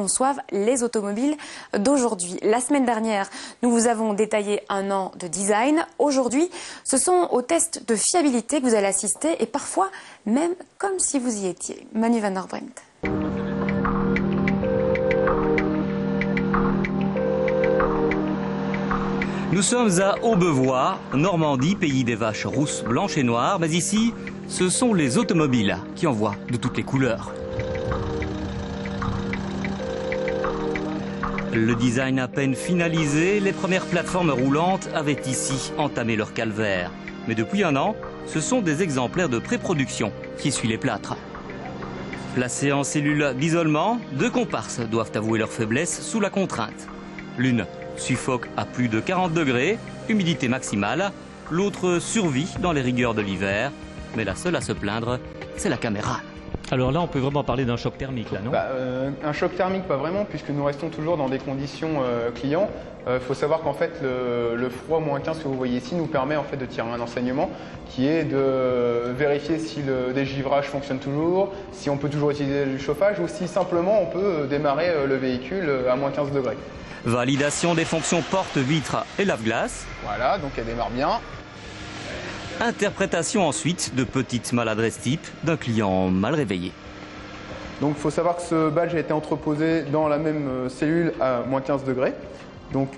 conçoivent les automobiles d'aujourd'hui. La semaine dernière, nous vous avons détaillé un an de design. Aujourd'hui, ce sont aux tests de fiabilité que vous allez assister et parfois même comme si vous y étiez. Manu van der Bremt. Nous sommes à Aubevoie, Normandie, pays des vaches rousses, blanches et noires. Mais ici, ce sont les automobiles qui en voient de toutes les couleurs. Le design à peine finalisé, les premières plateformes roulantes avaient ici entamé leur calvaire. Mais depuis un an, ce sont des exemplaires de pré-production qui essuient les plâtres. Placés en cellules d'isolement, deux comparses doivent avouer leur faiblesse sous la contrainte. L'une suffoque à plus de 40 degrés, humidité maximale. L'autre survit dans les rigueurs de l'hiver. Mais la seule à se plaindre, c'est la caméra. Alors là, on peut vraiment parler d'un choc thermique, là, non? Un choc thermique, pas vraiment, puisque nous restons toujours dans des conditions clients. Il faut savoir qu'en fait, le froid moins 15 que vous voyez ici nous permet en fait de tirer un enseignement qui est de vérifier si le dégivrage fonctionne toujours, si on peut toujours utiliser du chauffage ou si simplement on peut démarrer le véhicule à moins 15 degrés. Validation des fonctions porte, vitre et lave-glace. Voilà, donc elle démarre bien. Interprétation ensuite de petites maladresses type d'un client mal réveillé. Donc il faut savoir que ce badge a été entreposé dans la même cellule à moins 15 degrés. Donc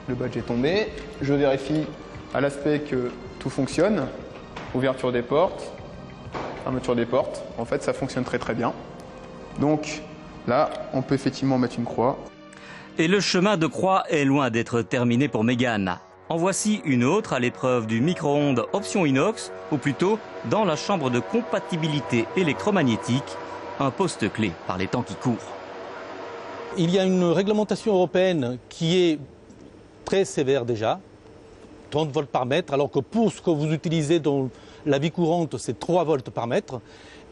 le badge est tombé. Je vérifie à l'aspect que tout fonctionne. Ouverture des portes, fermeture des portes. En fait, ça fonctionne très très bien. Donc là, on peut effectivement mettre une croix. Et le chemin de croix est loin d'être terminé pour Mégane. En voici une autre à l'épreuve du micro-ondes option inox, ou plutôt dans la chambre de compatibilité électromagnétique, un poste clé par les temps qui courent. Il y a une réglementation européenne qui est très sévère déjà, 30 volts par mètre, alors que pour ce que vous utilisez dans la vie courante, c'est 3 volts par mètre.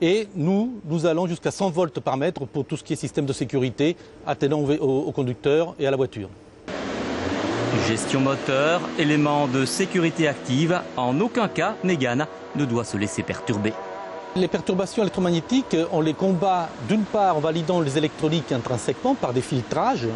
Et nous allons jusqu'à 100 volts par mètre pour tout ce qui est système de sécurité attenant au conducteur et à la voiture. Gestion moteur, éléments de sécurité active, en aucun cas, Mégane ne doit se laisser perturber. Les perturbations électromagnétiques, on les combat d'une part en validant les électroniques intrinsèquement par des filtrages,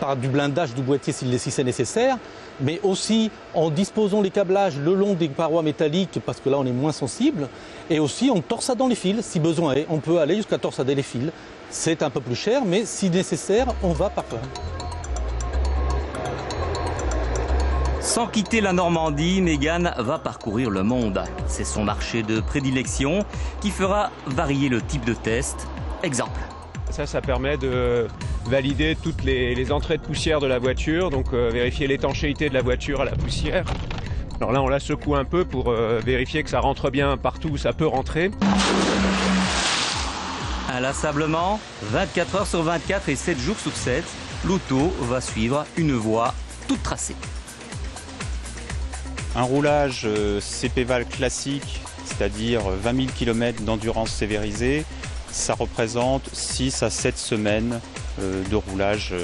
par du blindage du boîtier si c'est nécessaire, mais aussi en disposant les câblages le long des parois métalliques parce que là on est moins sensible, et aussi en torsadant les fils si besoin est. On peut aller jusqu'à torsader les fils. C'est un peu plus cher, mais si nécessaire, on va par là. Sans quitter la Normandie, Mégane va parcourir le monde. C'est son marché de prédilection qui fera varier le type de test. Exemple. Ça permet de valider toutes les entrées de poussière de la voiture, donc vérifier l'étanchéité de la voiture à la poussière. Alors là, on la secoue un peu pour vérifier que ça rentre bien partout où ça peut rentrer. Inlassablement, 24 heures sur 24 et 7 jours sur 7, l'auto va suivre une voie toute tracée. Un roulage CPVAL classique, c'est-à-dire 20 000 km d'endurance sévérisée, ça représente 6 à 7 semaines de roulage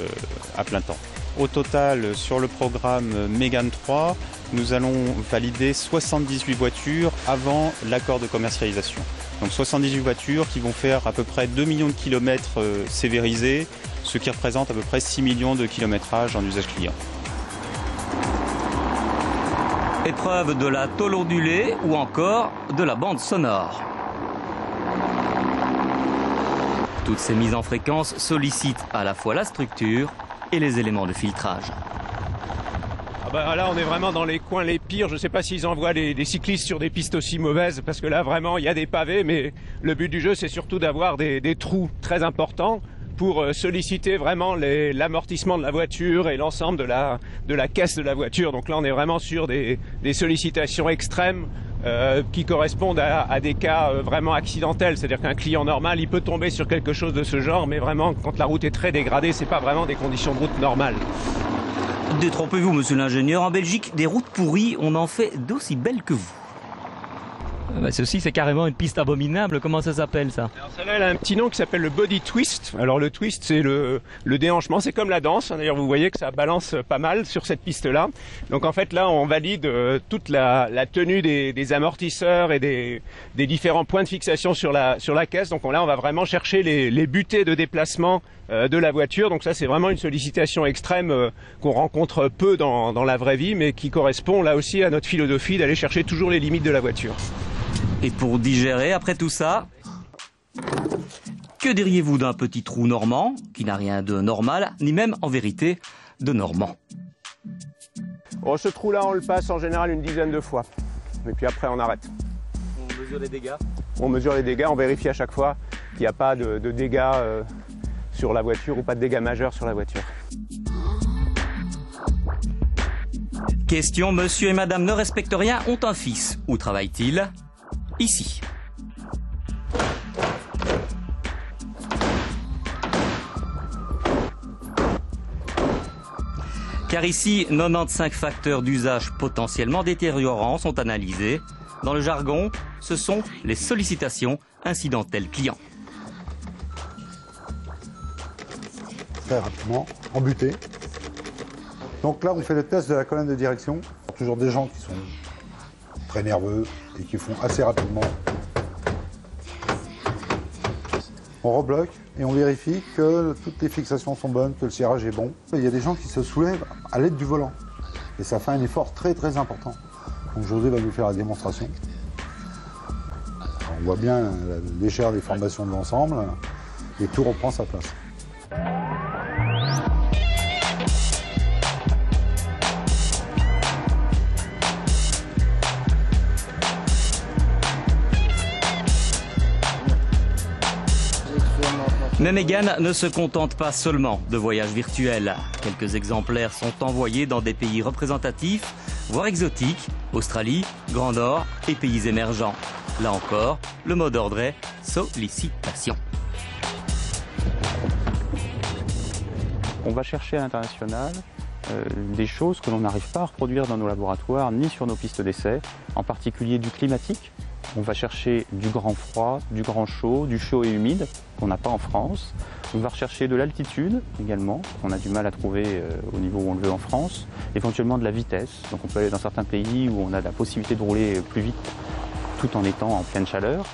à plein temps. Au total, sur le programme Mégane 3, nous allons valider 78 voitures avant l'accord de commercialisation. Donc 78 voitures qui vont faire à peu près 2 millions de kilomètres sévérisés, ce qui représente à peu près 6 millions de kilométrages en usage client. Épreuve de la tôle ondulée ou encore de la bande sonore. Toutes ces mises en fréquence sollicitent à la fois la structure et les éléments de filtrage. Là, on est vraiment dans les coins les pires. Je ne sais pas s'ils envoient les cyclistes sur des pistes aussi mauvaises, parce que là, vraiment, il y a des pavés, mais le but du jeu, c'est surtout d'avoir des trous très importants pour solliciter vraiment l'amortissement de la voiture et l'ensemble de la caisse de la voiture. Donc là, on est vraiment sur des sollicitations extrêmes qui correspondent à des cas vraiment accidentels. C'est-à-dire qu'un client normal, il peut tomber sur quelque chose de ce genre, mais vraiment, quand la route est très dégradée, c'est pas vraiment des conditions de route normales. Détrompez-vous, monsieur l'ingénieur, en Belgique, des routes pourries, on en fait d'aussi belles que vous. Ceci, c'est carrément une piste abominable. Comment ça s'appelle, ça? Alors celle-là, elle a un petit nom qui s'appelle le body twist. Alors le twist, c'est le déhanchement. C'est comme la danse. D'ailleurs, vous voyez que ça balance pas mal sur cette piste-là. Donc en fait, là, on valide toute la tenue des amortisseurs et des différents points de fixation sur la caisse. Donc là, on va vraiment chercher les butées de déplacement de la voiture. Donc ça, c'est vraiment une sollicitation extrême qu'on rencontre peu dans la vraie vie, mais qui correspond là aussi à notre philosophie d'aller chercher toujours les limites de la voiture. Et pour digérer après tout ça, que diriez-vous d'un petit trou normand qui n'a rien de normal, ni même en vérité de normand? Bon, ce trou-là, on le passe en général une dizaine de fois. Et puis après, on arrête. On mesure les dégâts? On mesure les dégâts, on vérifie à chaque fois qu'il n'y a pas de dégâts sur la voiture ou pas de dégâts majeurs sur la voiture. Question, monsieur et madame ne respectent rien, ont un fils. Où travaille-t-il? Ici. Car ici, 95 facteurs d'usage potentiellement détériorants sont analysés. Dans le jargon, ce sont les sollicitations incidentelles clients. Très rapidement, en butée. Donc là, on fait le test de la colonne de direction. Il y a toujours des gens qui sont très nerveux et qui font assez rapidement. On rebloque et on vérifie que toutes les fixations sont bonnes, que le cirage est bon. Il y a des gens qui se soulèvent à l'aide du volant. Et ça fait un effort très très important. Donc José va nous faire la démonstration. On voit bien la légère déformation de l'ensemble et tout reprend sa place. Mais Mégane ne se contente pas seulement de voyages virtuels. Quelques exemplaires sont envoyés dans des pays représentatifs, voire exotiques, Australie, Grand Nord et pays émergents. Là encore, le mot d'ordre est sollicitation. On va chercher à l'international des choses que l'on n'arrive pas à reproduire dans nos laboratoires ni sur nos pistes d'essai, en particulier du climatique. On va chercher du grand froid, du grand chaud, du chaud et humide qu'on n'a pas en France. On va rechercher de l'altitude également, qu'on a du mal à trouver au niveau où on le veut en France. Éventuellement de la vitesse, donc on peut aller dans certains pays où on a la possibilité de rouler plus vite tout en étant en pleine chaleur.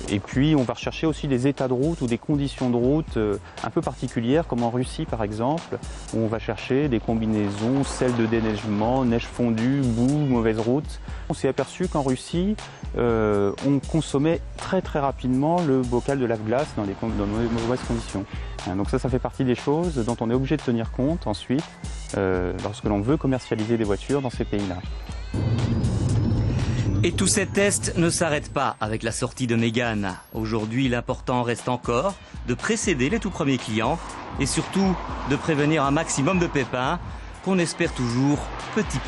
Et puis on va rechercher aussi des états de route ou des conditions de route un peu particulières, comme en Russie par exemple, où on va chercher des combinaisons, sel de déneigement, neige fondue, boue, mauvaise route. On s'est aperçu qu'en Russie, on consommait très très rapidement le bocal de lave-glace dans de mauvaises conditions. Donc ça fait partie des choses dont on est obligé de tenir compte ensuite lorsque l'on veut commercialiser des voitures dans ces pays-là. Et tous ces tests ne s'arrêtent pas avec la sortie de Mégane. Aujourd'hui, l'important reste encore de précéder les tout premiers clients et surtout de prévenir un maximum de pépins qu'on espère toujours petit.